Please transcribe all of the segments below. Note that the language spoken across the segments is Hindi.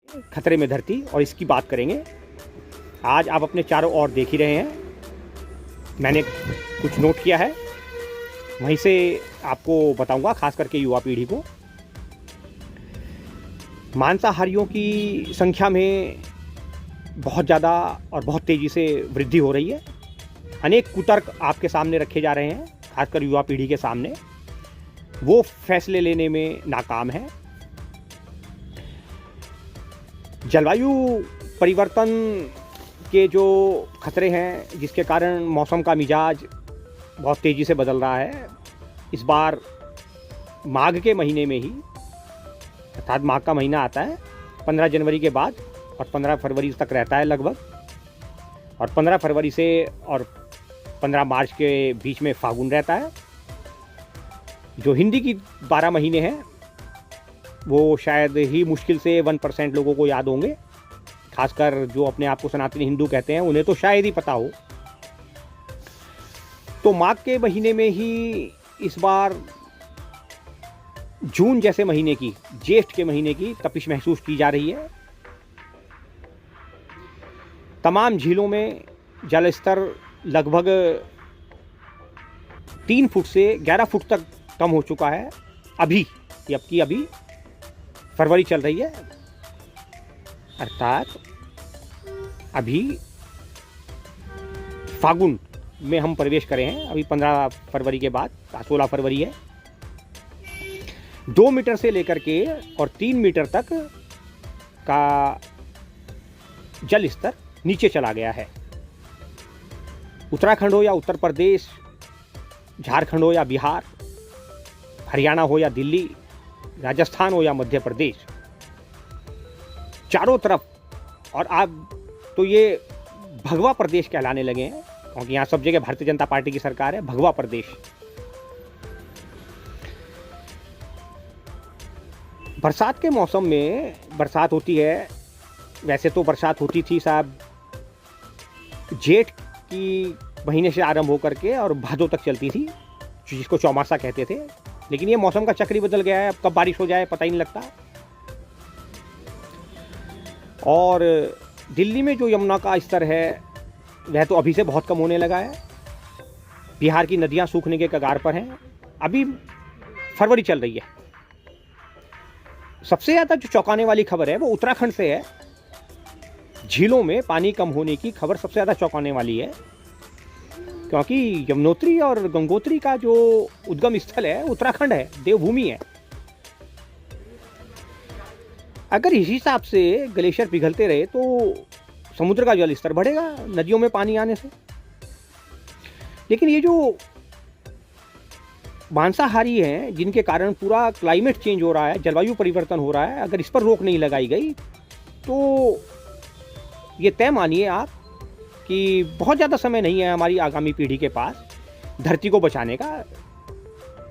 खतरे में धरती, और इसकी बात करेंगे। आज आप अपने चारों ओर देख ही रहे हैं, मैंने कुछ नोट किया है, वहीं से आपको बताऊंगा, खास करके युवा पीढ़ी को। मांसाहारियों की संख्या में बहुत ज़्यादा और बहुत तेज़ी से वृद्धि हो रही है। अनेक कुतर्क आपके सामने रखे जा रहे हैं, खासकर युवा पीढ़ी के सामने। वो फैसले लेने में नाकाम है। जलवायु परिवर्तन के जो खतरे हैं, जिसके कारण मौसम का मिजाज बहुत तेज़ी से बदल रहा है। इस बार माघ के महीने में ही, अर्थात माघ का महीना आता है 15 जनवरी के बाद और 15 फरवरी तक रहता है लगभग, और 15 फरवरी से और 15 मार्च के बीच में फागुन रहता है। जो हिंदी की 12 महीने हैं वो शायद ही मुश्किल से 1% लोगों को याद होंगे, खासकर जो अपने आप को सनातनी हिंदू कहते हैं उन्हें तो शायद ही पता हो। तो माघ के महीने में ही इस बार जून जैसे महीने की, ज्येष्ठ के महीने की तपिश महसूस की जा रही है। तमाम झीलों में जल स्तर लगभग 3 फुट से 11 फुट तक कम हो चुका है। अभी फरवरी चल रही है, अर्थात अभी फागुन में हम प्रवेश करें हैं। अभी 15 फरवरी के बाद 16 फरवरी है। 2 मीटर से लेकर के और 3 मीटर तक का जल स्तर नीचे चला गया है। उत्तराखंड हो या उत्तर प्रदेश, झारखंड हो या बिहार, हरियाणा हो या दिल्ली, राजस्थान हो या मध्य प्रदेश, चारों तरफ, और अब तो ये भगवा प्रदेश कहलाने लगे हैं, क्योंकि यहाँ सब जगह भारतीय जनता पार्टी की सरकार है। भगवा प्रदेश। बरसात के मौसम में बरसात होती है। वैसे तो बरसात होती थी साहब जेठ की महीने से आरंभ होकर के और भादों तक चलती थी, जिसको चौमासा कहते थे। लेकिन ये मौसम का चक्र ही बदल गया है, अब कब बारिश हो जाए पता ही नहीं लगता। और दिल्ली में जो यमुना का स्तर है वह तो अभी से बहुत कम होने लगा है। बिहार की नदियां सूखने के कगार पर हैं। अभी फरवरी चल रही है। सबसे ज़्यादा जो चौंकाने वाली खबर है वो उत्तराखंड से है। झीलों में पानी कम होने की खबर सबसे ज़्यादा चौंकाने वाली है, क्योंकि यमुनोत्री और गंगोत्री का जो उद्गम स्थल है उत्तराखंड है, देवभूमि है। अगर इसी हिसाब से ग्लेशियर पिघलते रहे तो समुद्र का जल स्तर बढ़ेगा नदियों में पानी आने से। लेकिन ये जो मांसाहारी हैं, जिनके कारण पूरा क्लाइमेट चेंज हो रहा है, जलवायु परिवर्तन हो रहा है, अगर इस पर रोक नहीं लगाई गई तो ये तय मानिए आप कि बहुत ज़्यादा समय नहीं है हमारी आगामी पीढ़ी के पास धरती को बचाने का।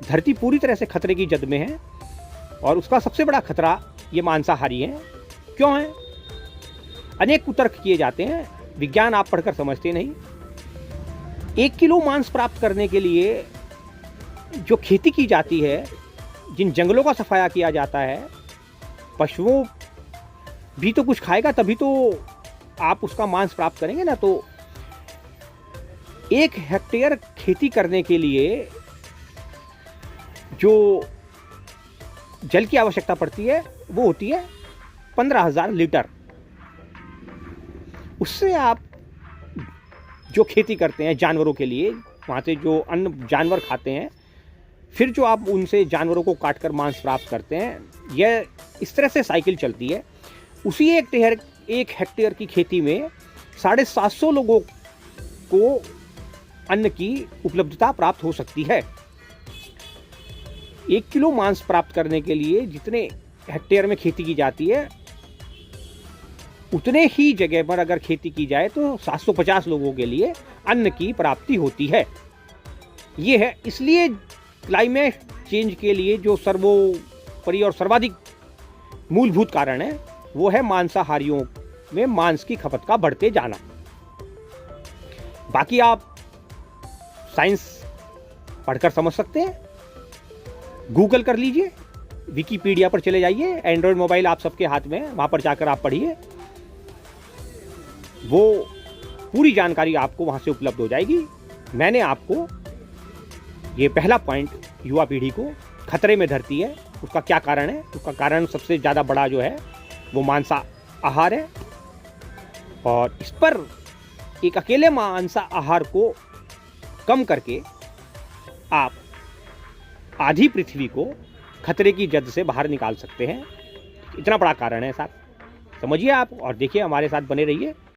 धरती पूरी तरह से खतरे की जद में है, और उसका सबसे बड़ा खतरा ये मांसाहारी हैं। क्यों है? अनेक कुतर्क किए जाते हैं, विज्ञान आप पढ़कर समझते नहीं। 1 किलो मांस प्राप्त करने के लिए जो खेती की जाती है, जिन जंगलों का सफाया किया जाता है, पशुओं भी तो कुछ खाएगा तभी तो आप उसका मांस प्राप्त करेंगे ना। तो 1 हेक्टेयर खेती करने के लिए जो जल की आवश्यकता पड़ती है वो होती है 15,000 लीटर। उससे आप जो खेती करते हैं जानवरों के लिए, वहाँ से जो अन्न जानवर खाते हैं, फिर जो आप उनसे जानवरों को काटकर मांस प्राप्त करते हैं, यह इस तरह से साइकिल चलती है। उसी 1 हेक्टेयर की खेती में 750 लोगों को अन्न की उपलब्धता प्राप्त हो सकती है। 1 किलो मांस प्राप्त करने के लिए जितने हेक्टेयर में खेती की जाती है, उतने ही जगह पर अगर खेती की जाए तो 750 लोगों के लिए अन्न की प्राप्ति होती है। ये है, इसलिए क्लाइमेट चेंज के लिए जो सर्वोपरि और सर्वाधिक मूलभूत कारण है वो है मांसाहारियों में मांस की खपत का बढ़ते जाना। बाकी आप साइंस पढ़कर समझ सकते हैं, गूगल कर लीजिए, विकीपीडिया पर चले जाइए, एंड्रॉयड मोबाइल आप सबके हाथ में है, वहाँ पर जाकर आप पढ़िए, वो पूरी जानकारी आपको वहाँ से उपलब्ध हो जाएगी। मैंने आपको ये पहला पॉइंट युवा पीढ़ी को खतरे में धरती है, उसका क्या कारण है। उसका कारण सबसे ज़्यादा बड़ा जो है वो मांसाहार है, और इस पर एक अकेले मांसाहार को कम करके आप आधी पृथ्वी को खतरे की जद से बाहर निकाल सकते हैं। इतना बड़ा कारण है साहब, समझिए आप और देखिए, हमारे साथ बने रहिए।